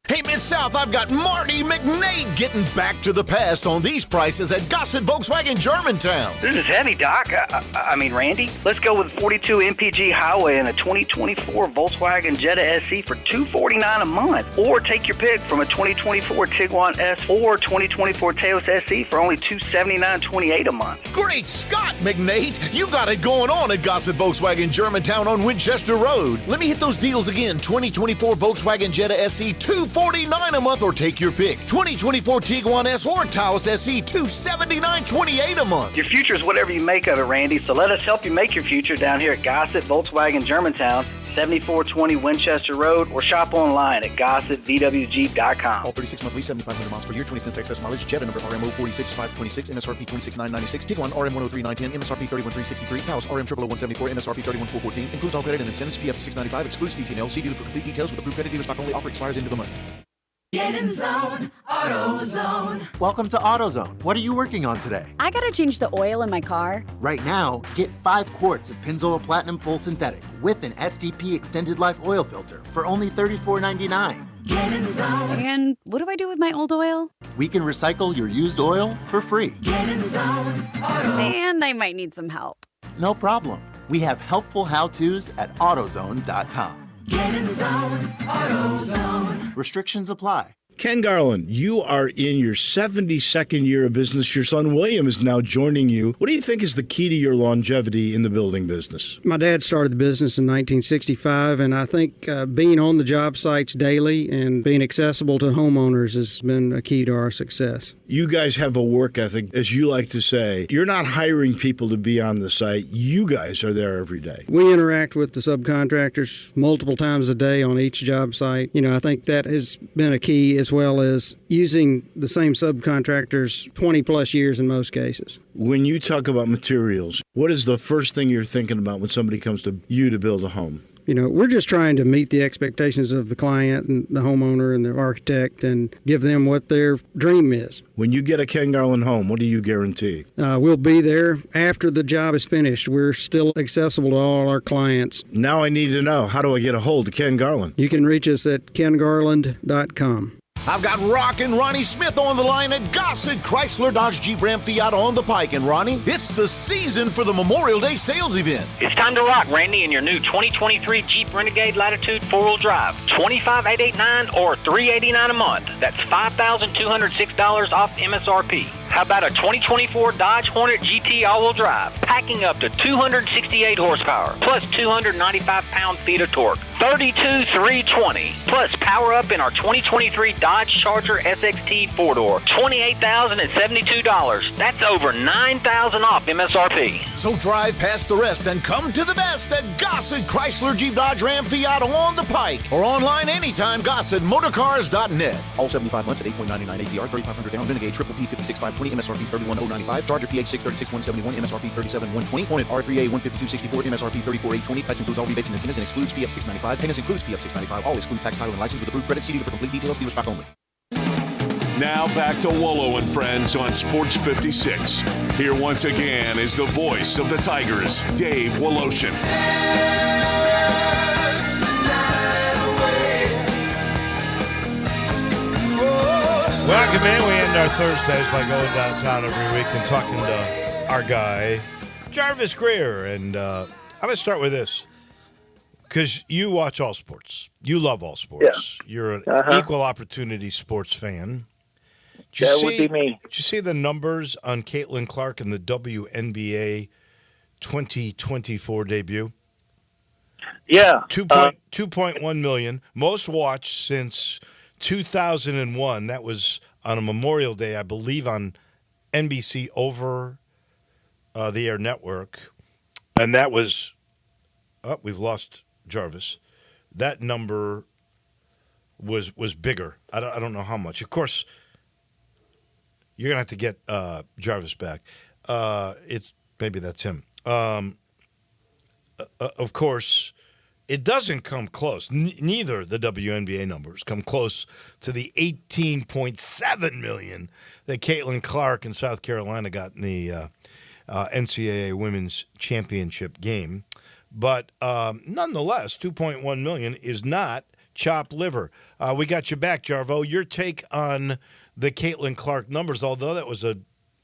Hey, Mid-South, I've got Marty McNade getting back to the past on these prices at Gossett Volkswagen Germantown. This is heavy, Doc. I mean, Randy. Let's go with 42 MPG Highway and a 2024 Volkswagen Jetta SE for $249 a month. Or take your pick from a 2024 Tiguan S or 2024 Taos SE for only $279.28 a month. Great Scott, McNade. You got it going on at Gossett Volkswagen Germantown on Winchester Road. Let me hit those deals again. 2024 Volkswagen Jetta SE, $249 a month, or take your pick. 2024 Tiguan S or Taos SE, $279.28 a month. Your future is whatever you make of it, Randy, so let us help you make your future down here at Gossett Volkswagen Germantown, 7420 Winchester Road, or shop online at GossettVWG.com. All 36-month lease, 7,500 miles per year, 20 cents excess mileage. Jetta number RMO 46526, MSRP 26,996. Tiguan RM 103,910, MSRP 31,363. Taos RM 00174, MSRP 31,414. Includes all credit and incentives. PF 695. Excludes DTNL. See dealer for complete details. With approved credit dealer stock only. Offer expires into the month. Get in zone, AutoZone. Welcome to AutoZone. What are you working on today? I gotta change the oil in my car. Right now, get 5 quarts of Pennzoil Platinum Full Synthetic with an STP Extended Life Oil Filter for only $34.99. Get in zone. And what do I do with my old oil? We can recycle your used oil for free. Get in zone, Auto. And I might need some help. No problem. We have helpful how-tos at AutoZone.com. Get in zone, AutoZone. Restrictions apply. Ken Garland, you are in your 72nd year of business. Your son William is now joining you. What do you think is the key to your longevity in the building business? My dad started the business in 1965, and I think being on the job sites daily and being accessible to homeowners has been a key to our success. You guys have a work ethic, as you like to say. You're not hiring people to be on the site. You guys are there every day. We interact with the subcontractors multiple times a day on each job site. I think that has been a key, as well as using the same subcontractors 20 plus years in most cases. When you talk about materials, what is the first thing you're thinking about when somebody comes to you to build a home? We're just trying to meet the expectations of the client and the homeowner and the architect and give them what their dream is. When you get a Ken Garland home, what do you guarantee? We'll be there after the job is finished. We're still accessible to all our clients. Now I need to know, how do I get a hold of Ken Garland? You can reach us at kengarland.com. I've got Rockin' Ronnie Smith on the line at Gossett Chrysler Dodge Jeep Ram Fiat on the Pike. And Ronnie, it's the season for the Memorial Day sales event. It's time to rock, Randy, in your new 2023 Jeep Renegade Latitude 4-wheel drive. $25,889 or $389 a month. That's $5,206 off MSRP. How about a 2024 Dodge Hornet GT all-wheel drive, packing up to 268 horsepower, plus 295 pound-feet of torque, $32,320, plus power up in our 2023 Dodge Charger SXT 4-door. $28,072. That's over $9,000 off MSRP. So drive past the rest and come to the best at Gossett Chrysler Jeep Dodge Ram Fiat on the Pike or online anytime GossettMotorcars.net. All 75 months at 8.99 APR, 3,500 down, Renegade Triple P 56,520, MSRP 31,095, Charger PH 636,171, MSRP 37,120, Hornet R3A 152,64, MSRP 34,820. Price includes all rebates and incentives and excludes PF 695. Payments includes PF 695. All exclude tax, title, and license with approved credit. See dealer for complete details. Dealer stock only. Now back to Wolo and Friends on Sports 56. Here once again is the voice of the Tigers, Dave Woloshin. Welcome in. We end our Thursdays by going downtown every week and talking to our guy, Jarvis Greer. And I'm going to start with this because you watch all sports. You love all sports. Yeah. You're an equal opportunity sports fan. Would be me. Did you see the numbers on Caitlin Clark in the WNBA 2024 debut? Yeah. 2.1 million. Most watched since 2001. That was on a Memorial Day, I believe, on NBC over the air network. And that was, we've lost Jarvis. That number was bigger. I don't know how much. Of course, you're going to have to get Jarvis back. Maybe that's him. Of course, it doesn't come close. Neither the WNBA numbers come close to the 18.7 million that Caitlin Clark in South Carolina got in the NCAA Women's Championship game. But nonetheless, 2.1 million is not chopped liver. We got you back, Jarvo. Your take on the Caitlin Clark numbers, although that was a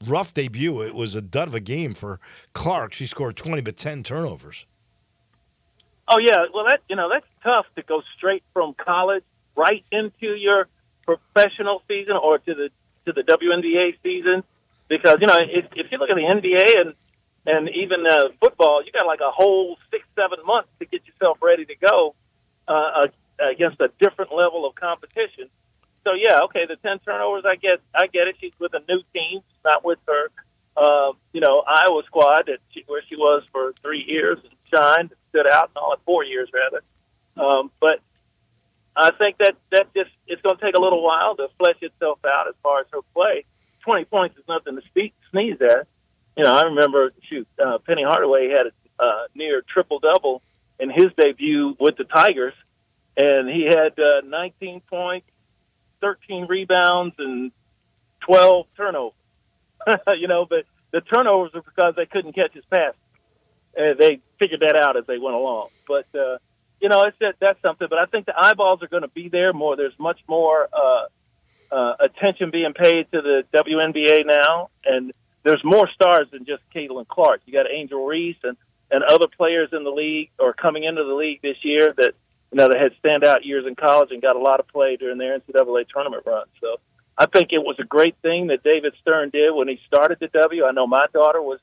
rough debut, it was a dud of a game for Clark. She scored 20 but 10 turnovers. Oh yeah, well that's tough to go straight from college right into your professional season or to the WNBA season, because if you look at the NBA and even football, you got like a whole 6-7 months to get yourself ready to go against a different level of competition. So yeah, okay, the 10 turnovers, I get it. She's with a new team, not with her, Iowa squad where she was for 3 years and shined, stood out, and all 4 years rather. But I think that just it's going to take a little while to flesh itself out as far as her play. 20 points is nothing to sneeze at. I remember Penny Hardaway had a near triple double in his debut with the Tigers, and he had 19 points. 13 rebounds and 12 turnovers. But the turnovers are because they couldn't catch his pass. They figured that out as they went along. But, that's something. But I think the eyeballs are going to be there more. There's much more attention being paid to the WNBA now. And there's more stars than just Caitlin Clark. You got Angel Reese and other players in the league or coming into the league this year that that had standout years in college and got a lot of play during their NCAA tournament run. So I think it was a great thing that David Stern did when he started the W. I know my daughter was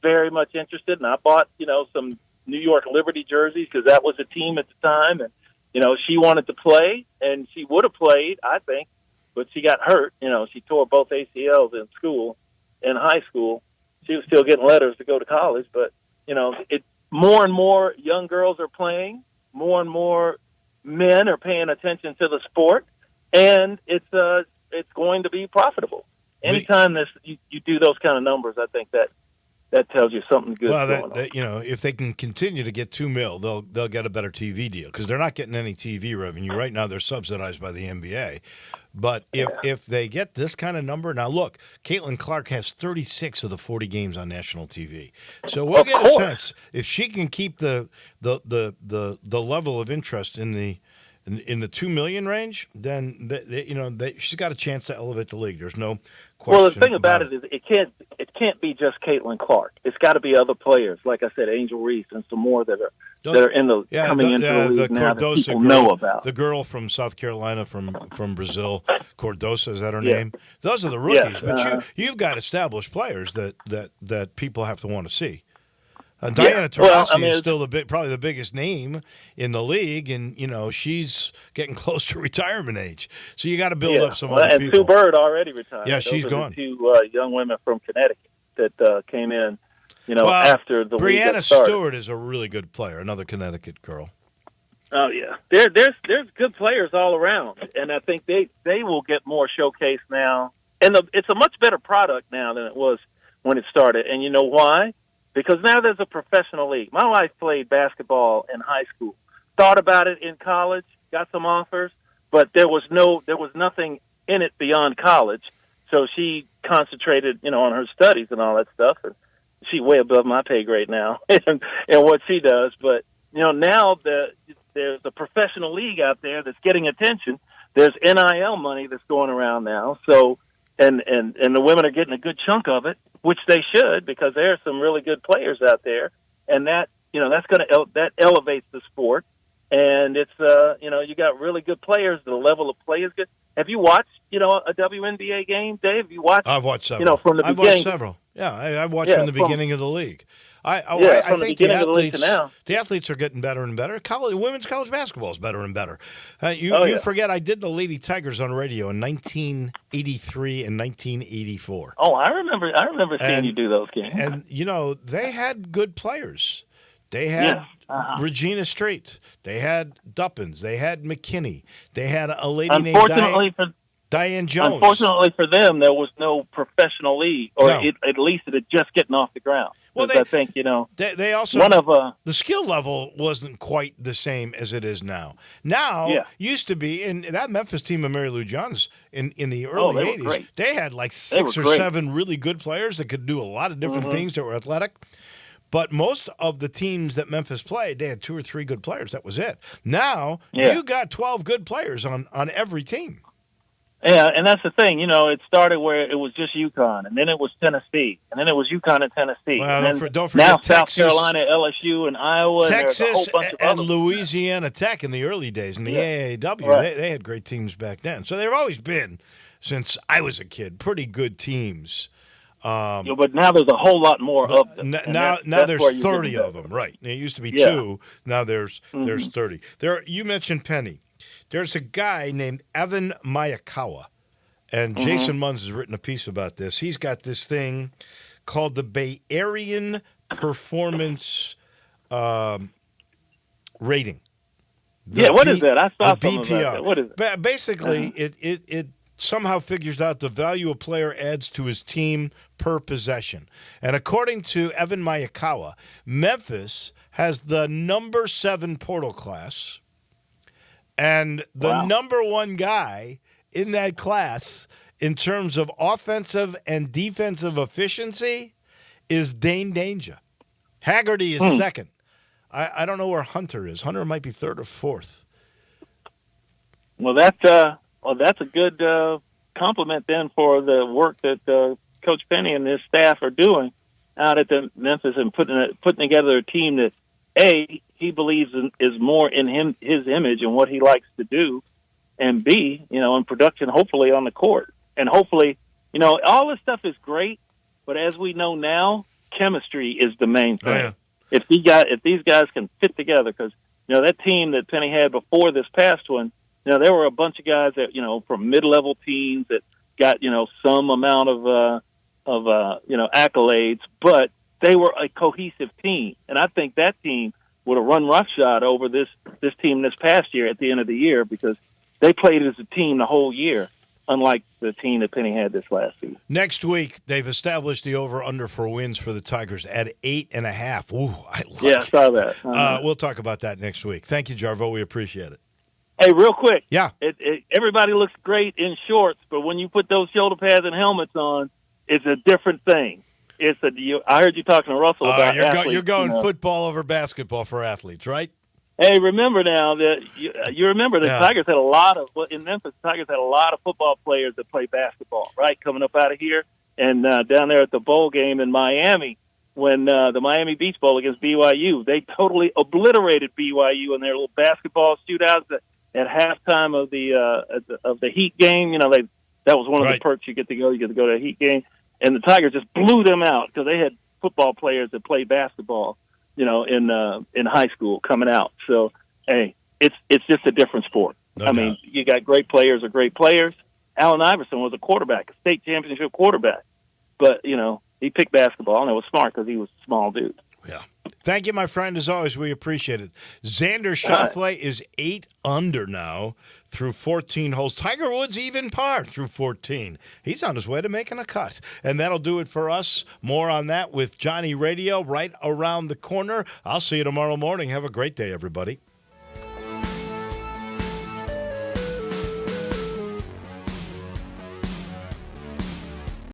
very much interested, and I bought, some New York Liberty jerseys because that was a team at the time. And, she wanted to play, and she would have played, I think, but she got hurt. She tore both ACLs in high school. She was still getting letters to go to college. But, more and more young girls are playing. More and more men are paying attention to the sport, and it's going to be profitable. Anytime you do those kind of numbers, I think that tells you something good. Well, if they can continue to get $2 million, they'll get a better TV deal because they're not getting any TV revenue right now. They're subsidized by the NBA. But if they get this kind of number, now look, Caitlin Clark has 36 of the 40 games on national TV, so we'll get a sense if she can keep the level of interest in the 2 million range. Then she's got a chance to elevate the league. There's no question. Well, the thing about it is it can't be just Caitlin Clark. It's got to be other players, like I said, Angel Reese and some more that are coming into the league now that people know about. The girl from South Carolina, from Brazil, Cordosa, is that her name? Those are the rookies, but you've got established players that people have to want to see. Diana Taurasi Well, I mean, is still probably the biggest name in the league, and she's getting close to retirement age. So you got to build up some other and people. Sue Bird already retired. Yeah, she's Those are gone. The two young women from Connecticut that came in, after the league got Brianna started. Stewart is a really good player, another Connecticut girl. Oh yeah, there's good players all around, and I think they will get more showcase now, and it's a much better product now than it was when it started. And you know why? Because now there's a professional league. My wife played basketball in high school, thought about it in college, got some offers, but there was nothing in it beyond college. So she concentrated, on her studies and all that stuff. And she's way above my pay grade now and what she does. But now there's a professional league out there that's getting attention. There's NIL money that's going around now. So and the women are getting a good chunk of it, which they should, because there are some really good players out there, and that that elevates the sport. And it's you got really good players. The level of play is good. Have you watched a WNBA game, Dave? Have you watched? I've watched several. From the I've beginning. watched several. Yeah, I've watched from the beginning of the league. I from think the beginning of the league to now. The athletes are getting better and better. Women's college basketball is better and better. You forget I did the Lady Tigers on radio in 1983 and 1984. Oh, I remember seeing you do those games. And they had good players. They had Regina Street. They had Duppins. They had McKinney. They had a lady named Diane Jones. Unfortunately for them, there was no professional league, or at least it had just getting off the ground. Well, I think they also the skill level wasn't quite the same as it is now. Now used to be, and that Memphis team of Mary Lou Johns in the early '80s, they had like 6 or 7 really good players that could do a lot of different things that were athletic. But most of the teams that Memphis played, they had 2 or 3 good players. That was it. Now you got 12 good players on every team. Yeah, and that's the thing. It started where it was just UConn, and then it was Tennessee, and then it was UConn and Tennessee. Well, and don't forget now Texas, South Carolina, LSU, and Iowa, Texas, and Louisiana Tech in the early days in the AAW. They had great teams back then. So they've always been, since I was a kid, pretty good teams. But now there's a whole lot more of them. Now there's 30 of them, right? It used to be 2. Now there's 30. You mentioned Penny. There's a guy named Evan Miyakawa, and Jason Munz has written a piece about this. He's got this thing called the Bay Area Performance Rating. What is that? I saw something BPR. about that. What is it? Basically, it somehow figures out the value a player adds to his team per possession. And according to Evan Miyakawa, Memphis has the number 7 portal class. And the number 1 guy in that class in terms of offensive and defensive efficiency is Dane Danger. Haggerty is second. I don't know where Hunter is. Hunter might be 3rd or 4th. Well, that's a good compliment then for the work that Coach Penny and his staff are doing out at the Memphis and putting together a team that he believes is more in his image and what he likes to do, and B, in production, hopefully on the court. And hopefully, all this stuff is great, but as we know now, chemistry is the main thing. Oh, yeah. If these guys can fit together, because, that team that Penny had before this past one, there were a bunch of guys that, from mid-level teams that got, some amount of accolades, but they were a cohesive team. And I think that team would have run roughshod over this team this past year at the end of the year, because they played as a team the whole year, unlike the team that Penny had this last season. Next week, they've established the over-under for wins for the Tigers at 8.5. Ooh, I saw that. We'll talk about that next week. Thank you, Jarvo. We appreciate it. Hey, real quick. Yeah. Everybody looks great in shorts, but when you put those shoulder pads and helmets on, it's a different thing. I heard you talking to Russell about athletes. You're going football over basketball for athletes, right? Hey, remember now that you remember the Tigers had a lot of in Memphis. Tigers had a lot of football players that play basketball, right? Coming up out of here and down there at the bowl game in Miami, when the Miami Beach Bowl against BYU, they totally obliterated BYU in their little basketball shootouts at halftime of the Heat game. That was one of the perks you get to go. You get to go to a Heat game. And the Tigers just blew them out because they had football players that played basketball in high school coming out. So, hey, it's just a different sport. No doubt. You got great players are great players. Allen Iverson was a quarterback, a state championship quarterback. But, he picked basketball, and it was smart because he was a small dude. Yeah. Thank you, my friend. As always, we appreciate it. Xander Schauffele is 8 under now through 14 holes. Tiger Woods even par through 14. He's on his way to making a cut. And that'll do it for us. More on that with Johnny Radio right around the corner. I'll see you tomorrow morning. Have a great day, everybody.